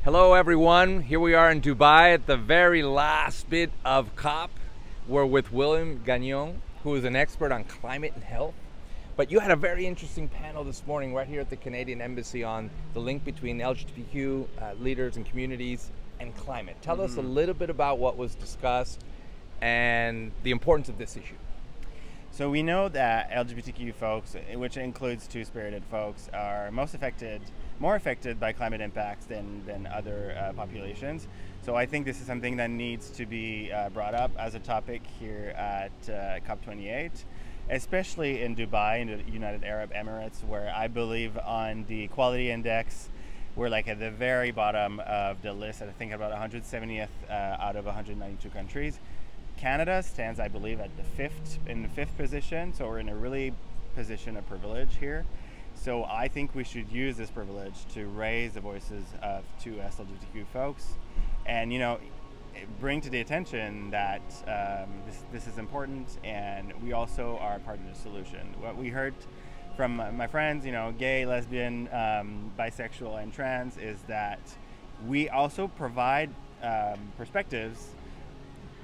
Hello everyone, here we are in Dubai at the very last bit of COP. We're with William Gagnon, who is an expert on climate and health. But you had a very interesting panel this morning right here at the Canadian Embassy on the link between LGBTQ leaders and communities and climate. Tell us a little bit about what was discussed and the importance of this issue. So we know that LGBTQ folks, which includes two-spirited folks, are more affected by climate impacts than other populations. So I think this is something that needs to be brought up as a topic here at COP28, especially in Dubai, in the United Arab Emirates, where I believe on the Equality Index, we're like at the very bottom of the list, I think about 170th out of 192 countries. Canada stands, I believe, at in the fifth position, so we're in a really position of privilege here. So I think we should use this privilege to raise the voices of two LGBTQ folks, and bring to the attention that this is important, and we also are part of the solution. What we heard from my friends, gay, lesbian, bisexual, and trans, is that we also provide perspectives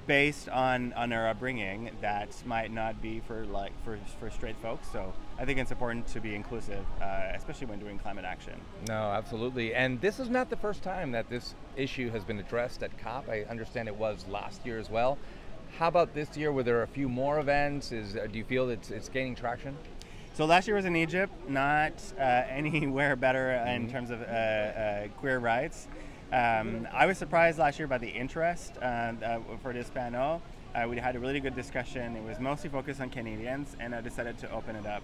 based on our upbringing that might not be for straight folks. So I think it's important to be inclusive, especially when doing climate action. No, absolutely. And this is not the first time that this issue has been addressed at COP. I understand it was last year as well. How about this year? Were there a few more events? Do you feel it's gaining traction? So last year was in Egypt, not anywhere better in terms of queer rights. I was surprised last year by the interest for this panel. We had a really good discussion. It was mostly focused on Canadians, and I decided to open it up.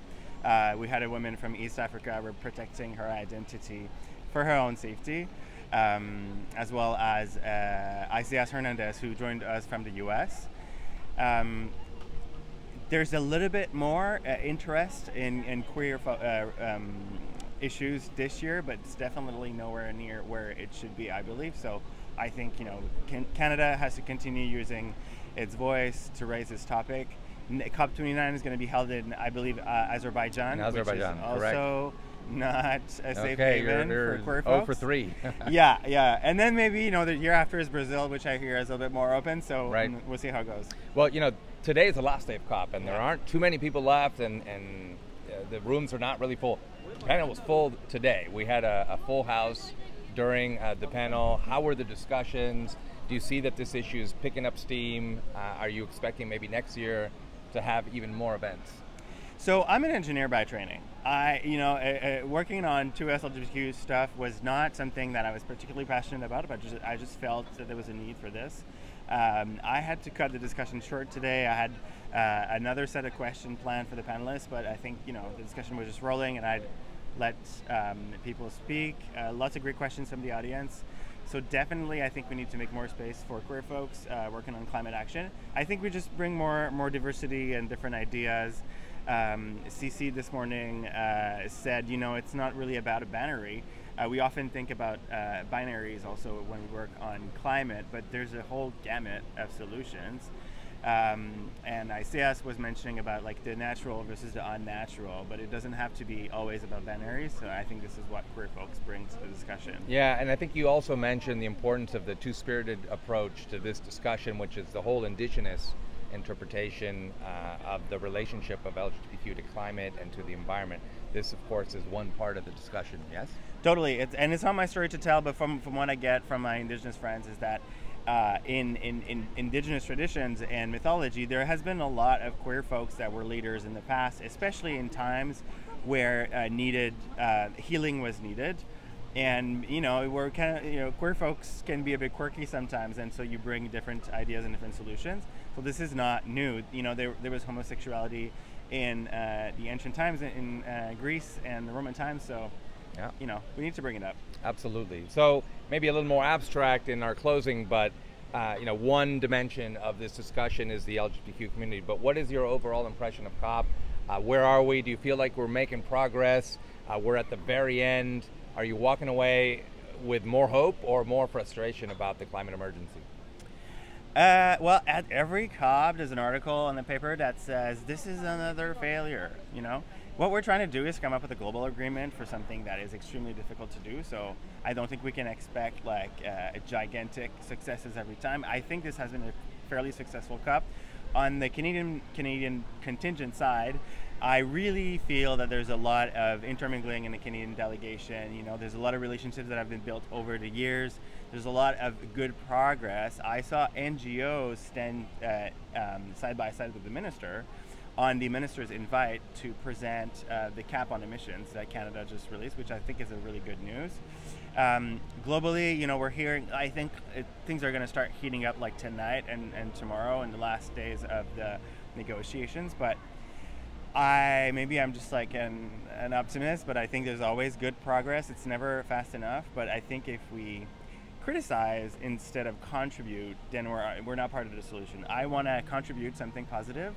We had a woman from East Africa protecting her identity for her own safety, as well as Isaias Hernandez, who joined us from the US. There's a little bit more interest in queer issues this year, but it's definitely nowhere near where it should be, I believe. So I think Canada has to continue using its voice to raise this topic. COP29 is going to be held in, I believe, Azerbaijan, which is also not a safe haven for queer folks. 0 for 3. yeah. And then maybe the year after is Brazil, which I hear is a little bit more open. So we'll see how it goes. Well, today is the last day of COP, and there aren't too many people left, and the rooms are not really full. The panel was full today. We had a full house during the panel. How were the discussions? Do you see that this issue is picking up steam? Are you expecting maybe next year to have even more events? So I'm an engineer by training. Working on 2S LGBTQ stuff was not something that I was particularly passionate about, but I just felt that there was a need for this. I had to cut the discussion short today. I had another set of questions planned for the panelists, but I think the discussion was just rolling, and I'd let people speak. Lots of great questions from the audience. So definitely, I think we need to make more space for queer folks working on climate action. I think we just bring more diversity and different ideas. CC this morning said, it's not really about a binary. We often think about binaries also when we work on climate, but there's a whole gamut of solutions. And Isaias was mentioning about the natural versus the unnatural, but it doesn't have to be always about binaries. So I think this is what queer folks bring to the discussion. Yeah, and I think you also mentioned the importance of the two-spirited approach to this discussion, which is the whole indigenous interpretation of the relationship of LGBTQ to climate and to the environment. This, of course, is one part of the discussion, yes? Totally, it's not my story to tell, but from what I get from my indigenous friends is that in indigenous traditions and mythology, there has been a lot of queer folks that were leaders in the past, especially in times where healing was needed. And we're kind of queer folks can be a bit quirky sometimes, and so you bring different ideas and different solutions. So this is not new. There was homosexuality in the ancient times in Greece and the Roman times. So we need to bring it up. Absolutely. So maybe a little more abstract in our closing, but one dimension of this discussion is the LGBTQ community. But what is your overall impression of COP? Where are we? Do you feel like we're making progress? We're at the very end. Are you walking away with more hope or more frustration about the climate emergency? Well, at every COP, there's an article in the paper that says this is another failure. What we're trying to do is come up with a global agreement for something that is extremely difficult to do. So I don't think we can expect like gigantic successes every time. I think this has been a fairly successful COP. On the Canadian contingent side, I really feel that there's a lot of intermingling in the Canadian delegation. You know, there's a lot of relationships that have been built over the years. There's a lot of good progress. I saw NGOs stand side by side with the minister on the minister's invite to present the cap on emissions that Canada just released, which I think is a really good news. Globally, you know, we're hearing, I think things are going to start heating up like tonight and tomorrow and the last days of the negotiations, but maybe I'm just like an optimist, but I think there's always good progress. It's never fast enough, but I think if we criticize instead of contribute, then we're not part of the solution. I want to contribute something positive,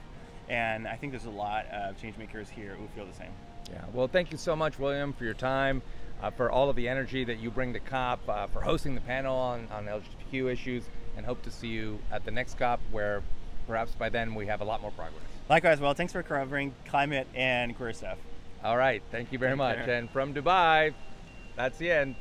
and I think there's a lot of change makers here who feel the same. Yeah, well, thank you so much, William, for your time, for all of the energy that you bring to COP, for hosting the panel on LGBTQ issues, and hope to see you at the next COP where perhaps by then we have a lot more progress. Likewise, well, thanks for covering climate and queer stuff. All right, thank you very much. And from Dubai, that's the end.